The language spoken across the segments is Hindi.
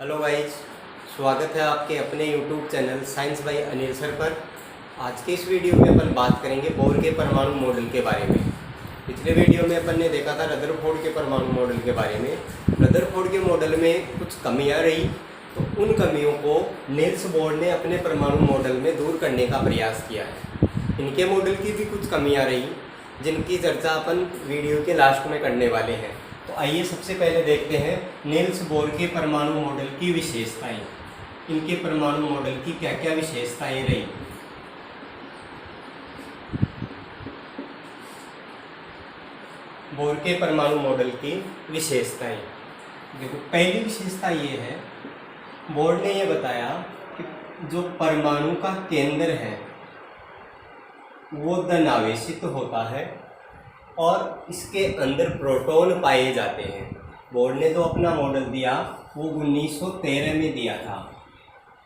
हेलो गाइज, स्वागत है आपके अपने YouTube channel science by Anil sir पर। आज के इस वीडियो में अपन बात करेंगे बोर के परमाणु मॉडल के बारे में। पिछले वीडियो में अपन ने देखा था रदरफोर्ड के परमाणु मॉडल के बारे में। रदरफोर्ड के मॉडल में कुछ कमियां रही, तो उन कमियों को नील्स बोर ने अपने परमाणु मॉडल में दूर करने का प्रयास किया है। इनके मॉडल की भी कुछ कमियाँ रही, जिनकी चर्चा अपन वीडियो के लास्ट में करने वाले हैं। तो आइए सबसे पहले देखते हैं नील्स बोर के परमाणु मॉडल की विशेषताएं। इनके परमाणु मॉडल की क्या क्या विशेषताएं रही। बोर के परमाणु मॉडल की विशेषताएं देखो, पहली विशेषता ये है, बोर ने ये बताया कि जो परमाणु का केंद्र है वो धनावेशित होता है और इसके अंदर प्रोटॉन पाए जाते हैं। बोर ने जो अपना मॉडल दिया वो 1913 में दिया था।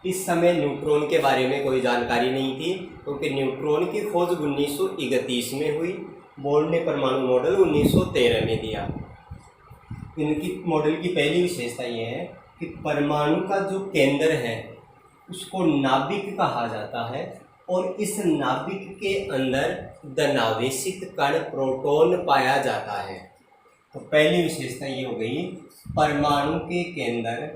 इस समय न्यूट्रॉन के बारे में कोई जानकारी नहीं थी, क्योंकि न्यूट्रॉन की खोज 1931 में हुई। बोर ने परमाणु मॉडल 1913 में दिया। इनकी मॉडल की पहली विशेषता ये है कि परमाणु का जो केंद्र है उसको नाभिक कहा जाता है और इस नाभिक के अंदर धनावेशित कण प्रोटॉन पाया जाता है। तो पहली विशेषता ये हो गई, परमाणु के केंद्र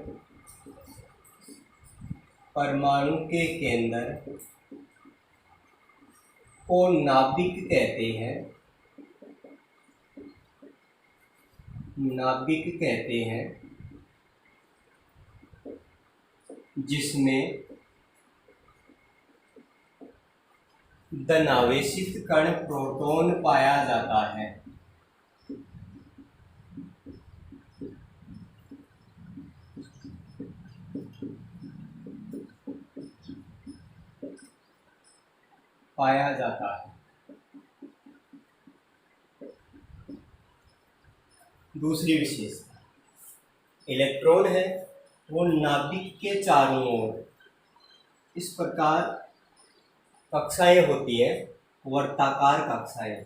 को नाभिक कहते हैं, जिसमें धनावेशित कण प्रोटॉन पाया जाता है। दूसरी विशेषता, इलेक्ट्रॉन है वो नाभिक के चारों ओर इस प्रकार कक्षाएं होती है, वर्ताकार कक्षाएं।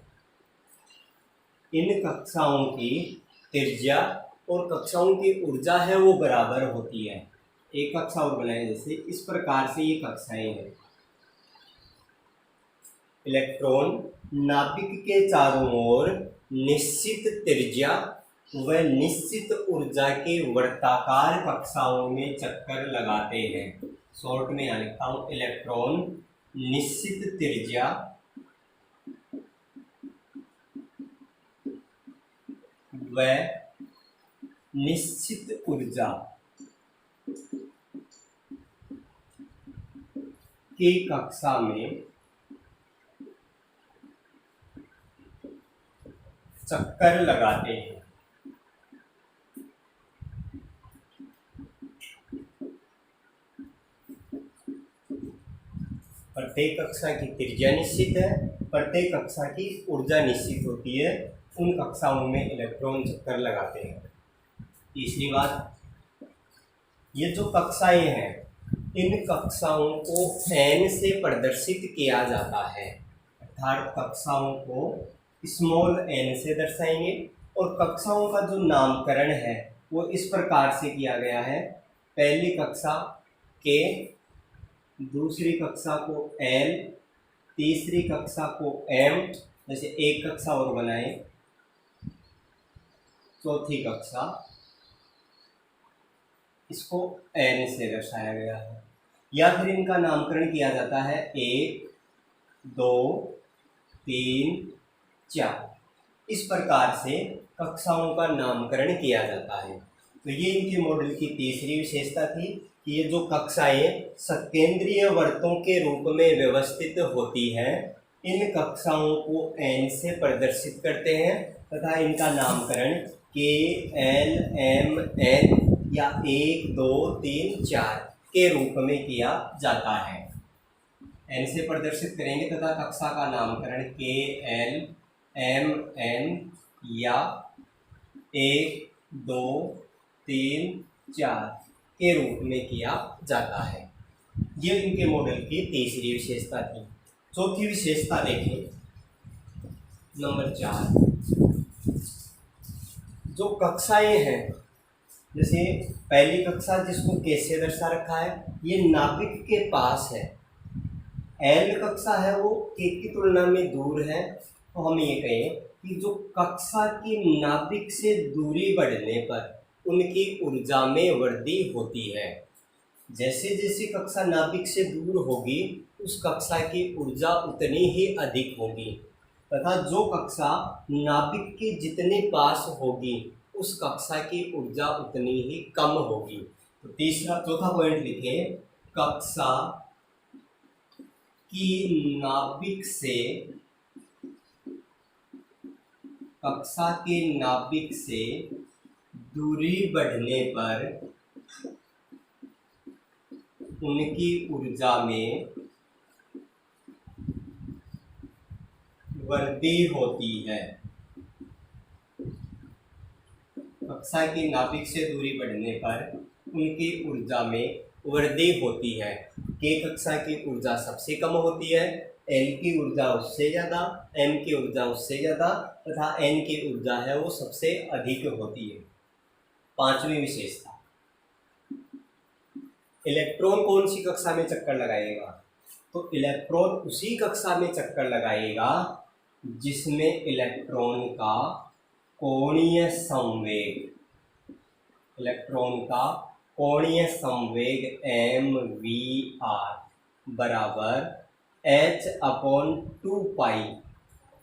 इन कक्षाओं की त्रिज्या और कक्षाओं की ऊर्जा है वो बराबर होती है। एक कक्षा और बनाए, जैसे इस प्रकार से ये कक्षाएं हैं। इलेक्ट्रॉन नाभिक के चारों ओर निश्चित त्रिज्या व निश्चित ऊर्जा के वर्ताकार कक्षाओं में चक्कर लगाते हैं। शॉर्ट में यहाँ लिखता हूँ, इलेक्ट्रॉन निश्चित त्रिज्या व निश्चित ऊर्जा की कक्षा में चक्कर लगाते हैं। प्रत्येक कक्षा की त्रिज्या निश्चित है, प्रत्येक कक्षा की ऊर्जा निश्चित होती है। उन कक्षाओं में इलेक्ट्रॉन चक्कर लगाते हैं। तीसरी बात, ये जो कक्षाएं हैं इन कक्षाओं को n से प्रदर्शित किया जाता है, अर्थात कक्षाओं को स्मॉल n से दर्शाएंगे। और कक्षाओं का जो नामकरण है वो इस प्रकार से किया गया है, पहली कक्षा K, दूसरी कक्षा को L, तीसरी कक्षा को M, जैसे एक कक्षा और बनाए, चौथी कक्षा, इसको N से दर्शाया गया है। या फिर इनका नामकरण किया जाता है 1, 2, 3, 4, इस प्रकार से कक्षाओं का नामकरण किया जाता है। तो ये इनके मॉडल की तीसरी विशेषता थी कि ये जो कक्षाएं सकेंद्रीय वर्तों के रूप में व्यवस्थित होती हैं, इन कक्षाओं को n से प्रदर्शित करते हैं तथा इनका नामकरण K, L, M, N या 1, 2, 3, 4 के रूप में किया जाता है। n से प्रदर्शित करेंगे तथा कक्षा का नामकरण K, L, M, N या 1, 2, 3, 4 के रूप में किया जाता है। ये इनके मॉडल की तीसरी विशेषता थी। चौथी विशेषता देखें, नंबर 4, जो कक्षाएं हैं जैसे पहली कक्षा जिसको कैसे दर्शा रखा है, ये नाभिक के पास है। एल कक्षा है वो के की तुलना में दूर है, तो हम ये कहें कि जो कक्षा की नाभिक से दूरी बढ़ने पर उनकी ऊर्जा में वृद्धि होती है। जैसे जैसे कक्षा नाभिक से दूर होगी उस कक्षा की ऊर्जा उतनी ही अधिक होगी, तथा जो कक्षा नाभिक के जितने पास होगी उस कक्षा की ऊर्जा उतनी ही कम होगी। तो चौथा पॉइंट लिखे, कक्षा की नाभिक से दूरी बढ़ने पर उनकी ऊर्जा में वृद्धि होती है। कक्षा की नाभिक से दूरी बढ़ने पर उनकी ऊर्जा में वृद्धि होती है। के कक्षा की ऊर्जा सबसे कम होती है, एल की ऊर्जा उससे ज़्यादा, एम की ऊर्जा उससे ज़्यादा तथा एन की ऊर्जा है वो सबसे अधिक होती है। पांचवी विशेषता, इलेक्ट्रॉन कौन सी कक्षा में चक्कर लगाएगा? तो इलेक्ट्रॉन उसी कक्षा में चक्कर लगाएगा जिसमें इलेक्ट्रॉन का कोणीय संवेग mvr बराबर h/2π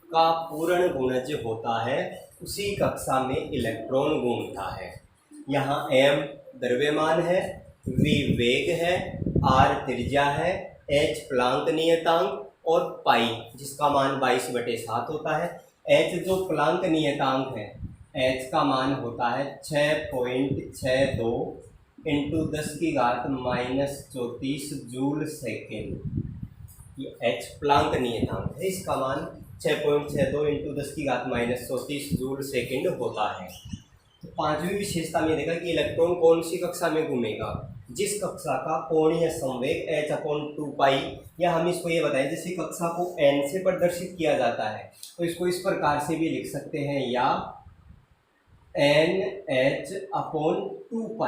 का पूर्ण गुणज होता है, उसी कक्षा में इलेक्ट्रॉन घूमता है। यहाँ m द्रव्यमान है, v वेग है, r त्रिज्या है, h प्लांक नियतांक और पाई जिसका मान 22/7 होता है। h जो प्लांक नियतांक है, h का मान होता है 6.62 इंटू 10⁻⁻34 जूल सेकेंड। ये h प्लांक नियतांक है, इसका मान 6.62 इंटू 10⁻⁻34 जूल सेकेंड होता है। तो पांचवी विशेषता में देखा कि इलेक्ट्रॉन कौन सी कक्षा में घूमेगा? जिस कक्षा का कोणीय संवेग h/2π, या हम इसको ये बताएं जैसे कक्षा को n से प्रदर्शित किया जाता है तो इसको इस प्रकार से भी लिख सकते हैं, या nh/2π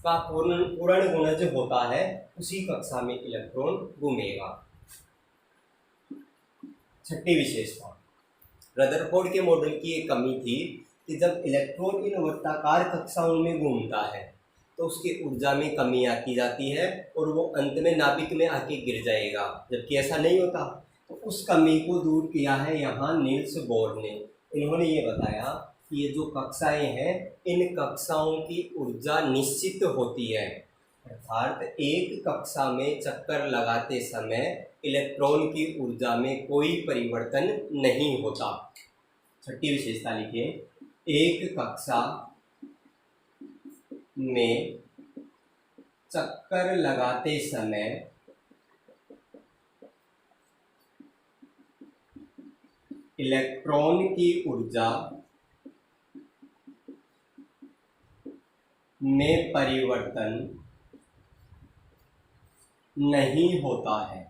का पूर्ण गुणज होता है, उसी कक्षा में इलेक्ट्रॉन घूमेगा। छठी विशेषता, रदरफोर्ड के मॉडल की एक कमी थी कि जब इलेक्ट्रॉन इन वृत्ताकार कक्षाओं में घूमता है तो उसकी ऊर्जा में कमी आती जाती है और वो अंत में नाभिक में आके गिर जाएगा, जबकि ऐसा नहीं होता। तो उस कमी को दूर किया है यहाँ नील्स बोर ने। इन्होंने ये बताया कि ये जो कक्षाएं हैं इन कक्षाओं की ऊर्जा निश्चित होती है, अर्थात एक कक्षा में चक्कर लगाते समय इलेक्ट्रॉन की ऊर्जा में कोई परिवर्तन नहीं होता। छठी विशेषता लिखिए, एक कक्षा में चक्कर लगाते समय इलेक्ट्रॉन की ऊर्जा में परिवर्तन नहीं होता है।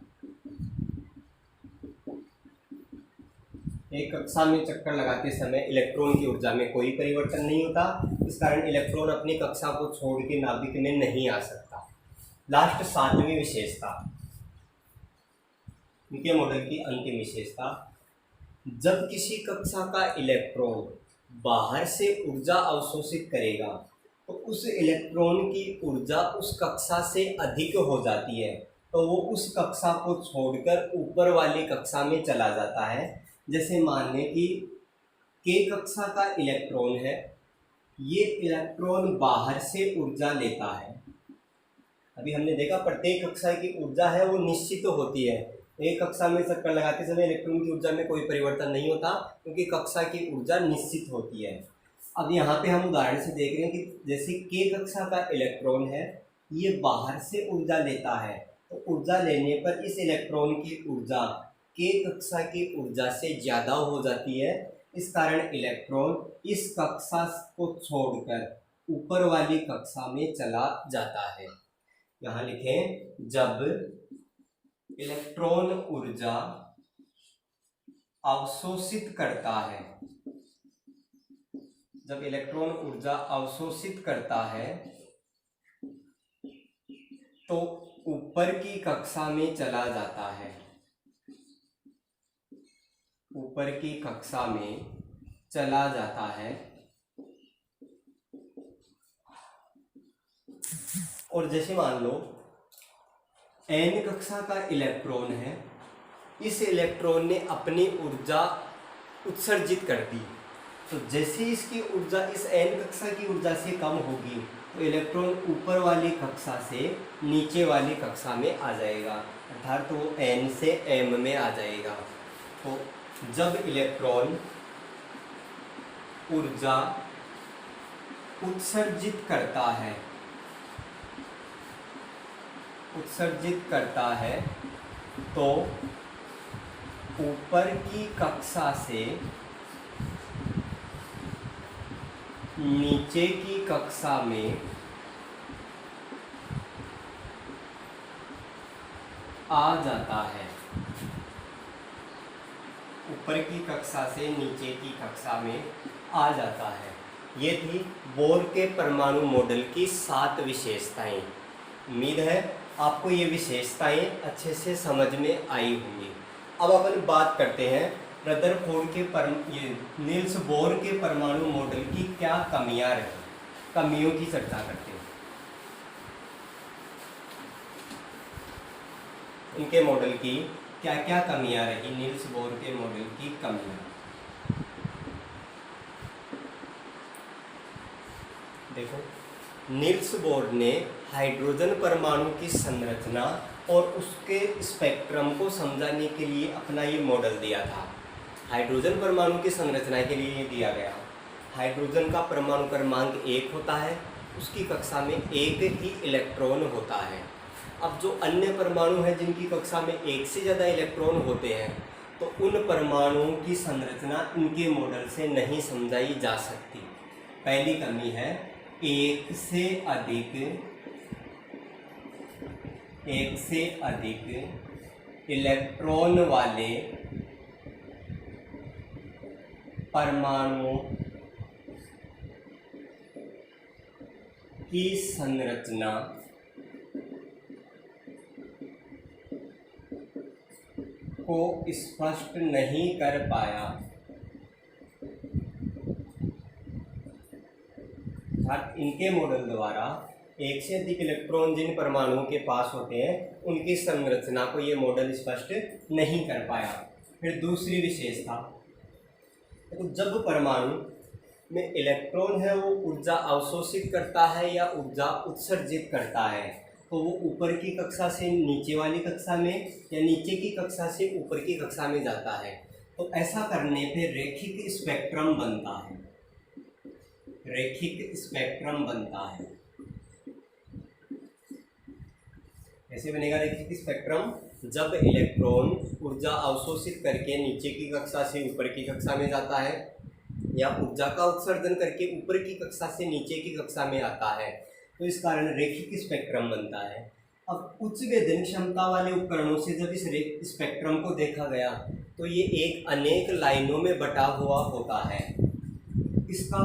एक कक्षा में चक्कर लगाते समय इलेक्ट्रॉन की ऊर्जा में कोई परिवर्तन नहीं होता, इस कारण इलेक्ट्रॉन अपनी कक्षा को छोड़ के नाभिक में नहीं आ सकता। लास्ट सातवीं विशेषता, इनके मॉडल की अंतिम विशेषता, जब किसी कक्षा का इलेक्ट्रॉन बाहर से ऊर्जा अवशोषित करेगा तो उस इलेक्ट्रॉन की ऊर्जा उस कक्षा से अधिक हो जाती है, तो वो उस कक्षा को छोड़कर ऊपर वाली कक्षा में चला जाता है। जैसे मान लें कि के कक्षा का इलेक्ट्रॉन है, ये इलेक्ट्रॉन बाहर से ऊर्जा लेता है। अभी हमने देखा प्रत्येक कक्षा की ऊर्जा है वो निश्चित होती है, एक कक्षा में चक्कर लगाते समय इलेक्ट्रॉन की ऊर्जा में कोई परिवर्तन नहीं होता क्योंकि कक्षा की ऊर्जा निश्चित होती है। अब यहाँ पे हम उदाहरण से देख रहे हैं कि जैसे के कक्षा का इलेक्ट्रॉन है, ये बाहर से ऊर्जा लेता है, तो ऊर्जा लेने पर इस इलेक्ट्रॉन की ऊर्जा के कक्षा की ऊर्जा से ज़्यादा हो जाती है। इस कारण इलेक्ट्रॉन इस कक्षा को छोड़कर ऊपर वाली कक्षा में चला जाता है। यहाँ लिखें, जब इलेक्ट्रॉन ऊर्जा अवशोषित करता है, जब इलेक्ट्रॉन ऊर्जा अवशोषित करता है तो ऊपर की कक्षा में चला जाता है, ऊपर की कक्षा में चला जाता है। और जैसे मान लो n कक्षा का इलेक्ट्रॉन है, इस इलेक्ट्रॉन ने अपनी ऊर्जा उत्सर्जित कर दी, तो जैसे इसकी ऊर्जा इस n कक्षा की ऊर्जा से कम होगी तो इलेक्ट्रॉन ऊपर वाली कक्षा से नीचे वाली कक्षा में आ जाएगा, अर्थात तो वो n से m में आ जाएगा। तो जब इलेक्ट्रॉन ऊर्जा उत्सर्जित करता है तो ऊपर की कक्षा से नीचे की कक्षा में आ जाता है, ऊपर की कक्षा से नीचे की कक्षा में आ जाता है। ये थी बोर के परमाणु मॉडल की 7 विशेषताएं। उम्मीद है आपको ये विशेषताएं अच्छे से समझ में आई होंगी। अब अपन बात करते हैं रदरफोर्ड के नील्स बोर के परमाणु मॉडल की क्या कमियां रही, कमियों की चर्चा करते हैं। इनके मॉडल की क्या क्या कमियां रही, नील्स बोर के मॉडल की कमियां। देखो, नील्स बोर ने हाइड्रोजन परमाणु की संरचना और उसके स्पेक्ट्रम को समझाने के लिए अपना ये मॉडल दिया था। हाइड्रोजन परमाणु की संरचना के लिए ये दिया गया। हाइड्रोजन का परमाणु क्रमांक 1 होता है, उसकी कक्षा में एक ही इलेक्ट्रॉन होता है। अब जो अन्य परमाणु हैं जिनकी कक्षा में एक से ज़्यादा इलेक्ट्रॉन होते हैं, तो उन परमाणुओं की संरचना इनके मॉडल से नहीं समझाई जा सकती। पहली कमी है एक से अधिक इलेक्ट्रॉन वाले परमाणुओं की संरचना को स्पष्ट नहीं कर पाया। अर्थात इनके मॉडल द्वारा एक से अधिक इलेक्ट्रॉन जिन परमाणुओं के पास होते हैं उनकी संरचना को ये मॉडल स्पष्ट नहीं कर पाया। फिर दूसरी विशेषता, तो जब परमाणु में इलेक्ट्रॉन है वो ऊर्जा अवशोषित करता है या ऊर्जा उत्सर्जित करता है, तो वो ऊपर की कक्षा से नीचे वाली कक्षा में या नीचे की कक्षा से ऊपर की कक्षा में जाता है। तो ऐसा करने पे रैखिक स्पेक्ट्रम बनता है, रैखिक स्पेक्ट्रम बनता है। कैसे बनेगा रैखिक स्पेक्ट्रम? जब इलेक्ट्रॉन ऊर्जा अवशोषित करके नीचे की कक्षा से ऊपर की कक्षा में जाता है या ऊर्जा का उत्सर्जन करके ऊपर की कक्षा से नीचे की कक्षा में आता है, तो इस कारण रैखिक स्पेक्ट्रम बनता है। अब उच्च भेदन क्षमता वाले उपकरणों से जब इस स्पेक्ट्रम को देखा गया तो ये एक अनेक लाइनों में बटा हुआ होता है। इसका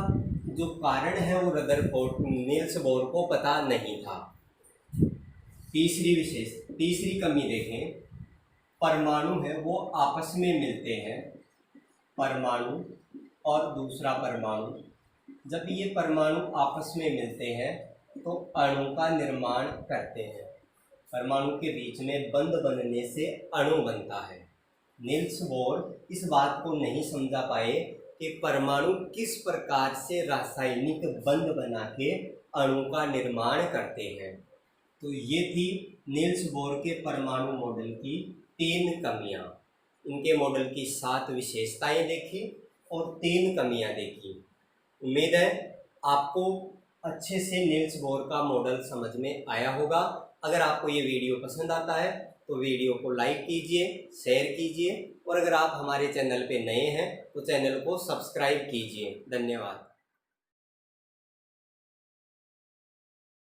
जो कारण है वो रदरफोर्ड नील्स बोर को पता नहीं था। तीसरी कमी देखें, परमाणु है वो आपस में मिलते हैं, परमाणु और दूसरा परमाणु, जब ये परमाणु आपस में मिलते हैं तो अणु का निर्माण करते हैं। परमाणु के बीच में बंध बनने से अणु बनता है। नील्स बोर इस बात को नहीं समझा पाए कि परमाणु किस प्रकार से रासायनिक बंध बना के अणु का निर्माण करते हैं। तो ये थी नील्स बोर के परमाणु मॉडल की 3 कमियां। इनके मॉडल की 7 विशेषताएं देखी और 3 कमियां देखी। उम्मीद है आपको अच्छे से नील्स बोर का मॉडल समझ में आया होगा। अगर आपको ये वीडियो पसंद आता है तो वीडियो को लाइक कीजिए, शेयर कीजिए और अगर आप हमारे चैनल पे नए हैं तो चैनल को सब्सक्राइब कीजिए। धन्यवाद।